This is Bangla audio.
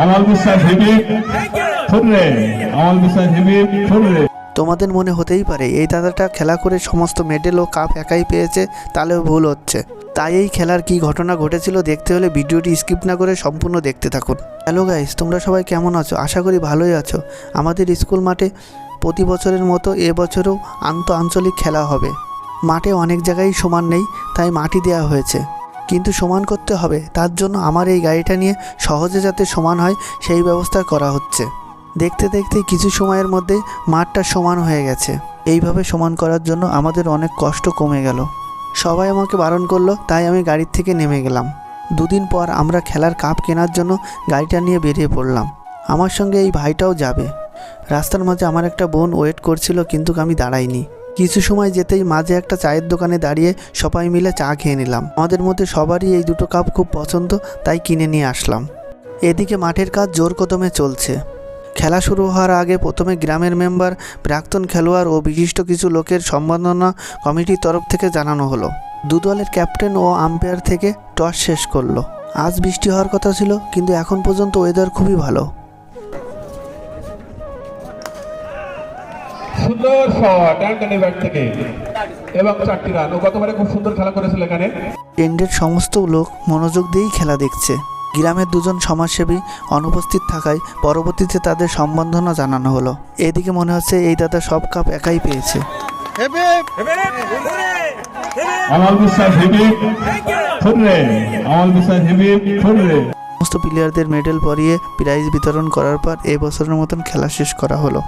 অমল বিশ্বাস হেবি ফুটরে, অমল বিশ্বাস হেবি ফুটরে। তোমাদের মনে হতেই পারে এই দাদাটা খেলা করে সমস্ত মেডেল ও কাপ একাই পেয়েছে, তাহলেও ভুল হচ্ছে। তাই এই খেলার কি ঘটনা ঘটেছিল দেখতে হলে ভিডিওটি স্কিপ না করে সম্পূর্ণ দেখতে থাকুন। হ্যালো গাইস, তোমরা সবাই কেমন আছো? আশা করি ভালোই আছো। আমাদের স্কুল মাঠে প্রতি বছরের মতো এবছরও আঞ্চলিক খেলা হবে। মাঠে অনেক জায়গায় সমান নেই, তাই মাটি দেওয়া হয়েছে, কিন্তু সমান করতে হবে। তার জন্য আমার এই গাড়িটা নিয়ে সহজে যাতে সমান হয় সেই ব্যবস্থা করা হচ্ছে। দেখতে দেখতে কিছু সময়ের মধ্যেই মাঠটা সমান হয়ে গেছে। এইভাবে সমান করার জন্য আমাদের অনেক কষ্ট কমে গেল। সবাই আমাকে বারণ করলো, তাই আমি গাড়ির থেকে নেমে গেলাম। দুদিন পর আমরা খেলার কাপ কেনার জন্য গাড়িটা নিয়ে বেরিয়ে পড়লাম। আমার সঙ্গে এই ভাইটাও যাবে। রাস্তার মাঝে আমার একটা বোন ওয়েট করছিল, কিন্তু আমি দাঁড়াইনি। কিছু সময় যেতেই মাঝে একটা চায়ের দোকানে দাঁড়িয়ে সবাই মিলে চা খেয়ে নিলাম। আমাদের মধ্যে সবারই এই দুটো কাপ খুব পছন্দ, তাই কিনে নিয়ে আসলাম। এদিকে মাঠের কাজ জোর কদমে চলছে। খেলা শুরু হওয়ার আগে প্রথমে গ্রামের মেম্বার, প্রাক্তন খেলোয়াড় ও বিশিষ্ট কিছু লোকের সম্বর্ধনা কমিটির তরফ থেকে জানানো হলো। দু দলের ক্যাপ্টেন ও আম্পায়ার থেকে টস শেষ করলো। আজ বৃষ্টি হওয়ার কথা ছিল, কিন্তু এখন পর্যন্ত ওয়েদার খুবই ভালো। সুন্দর শট অ্যান্টনি ব্যাট থেকে এবং 4টি রান। ও গতবারে খুব সুন্দর খেলা করেছিল এখানে। টেন্ডের সমস্ত লোক মনোযোগ দিয়েই খেলা দেখছে। গ্রামের দুজন সমাজসেবী অনুপস্থিত থাকায় পরবর্তীতে তাদের সম্বর্ধনা জানানো হলো। এদিকে মনে হচ্ছে এই দাদা সব কাপ একাই পেয়েছে। অমল বিশ্বাস হেবি ফুটরে, অমল বিশ্বাস হেবি ফুটরে। সমস্ত প্লেয়ারদের মেডেল পরিয়ে প্রাইজ বিতরণ করার পর এই বছরের মতন খেলা শেষ করা হলো।